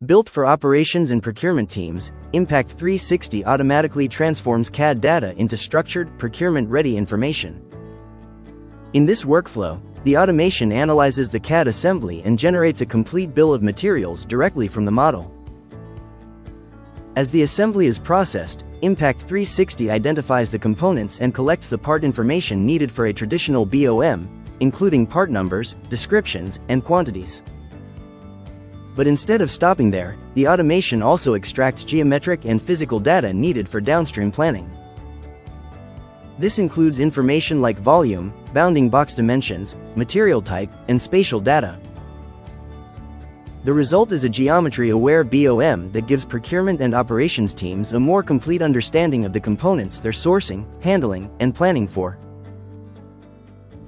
Built for operations and procurement teams, Impact360 automatically transforms CAD data into structured, procurement-ready information. In this workflow, the automation analyzes the CAD assembly and generates a complete bill of materials directly from the model. As the assembly is processed, Impact360 identifies the components and collects the part information needed for a traditional BOM, including part numbers, descriptions, and quantities. But instead of stopping there, the automation also extracts geometric and physical data needed for downstream planning. This includes information like volume, bounding box dimensions, material type, and spatial data. The result is a geometry-aware BOM that gives procurement and operations teams a more complete understanding of the components they're sourcing, handling, and planning for.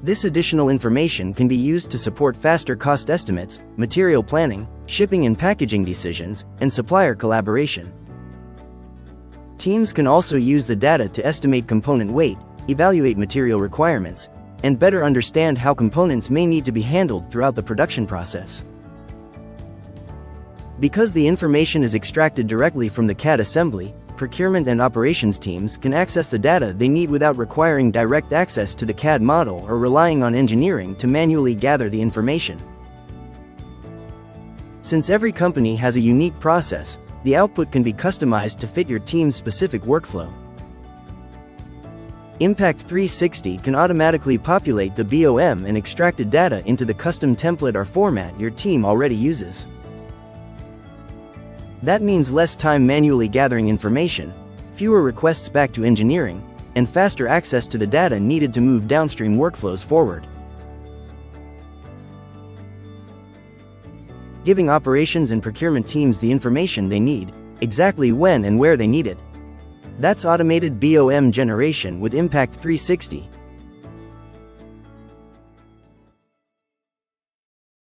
This additional information can be used to support faster cost estimates, material planning, shipping and packaging decisions, and supplier collaboration. Teams can also use the data to estimate component weight, evaluate material requirements, and better understand how components may need to be handled throughout the production process. Because the information is extracted directly from the CAD assembly, procurement and operations teams can access the data they need without requiring direct access to the CAD model or relying on engineering to manually gather the information. Since every company has a unique process, the output can be customized to fit your team's specific workflow. Impact360 can automatically populate the BOM and extracted data into the custom template or format your team already uses. That means less time manually gathering information, fewer requests back to engineering, and faster access to the data needed to move downstream workflows forward. Giving operations and procurement teams the information they need, exactly when and where they need it. That's automated BOM generation with Impact360,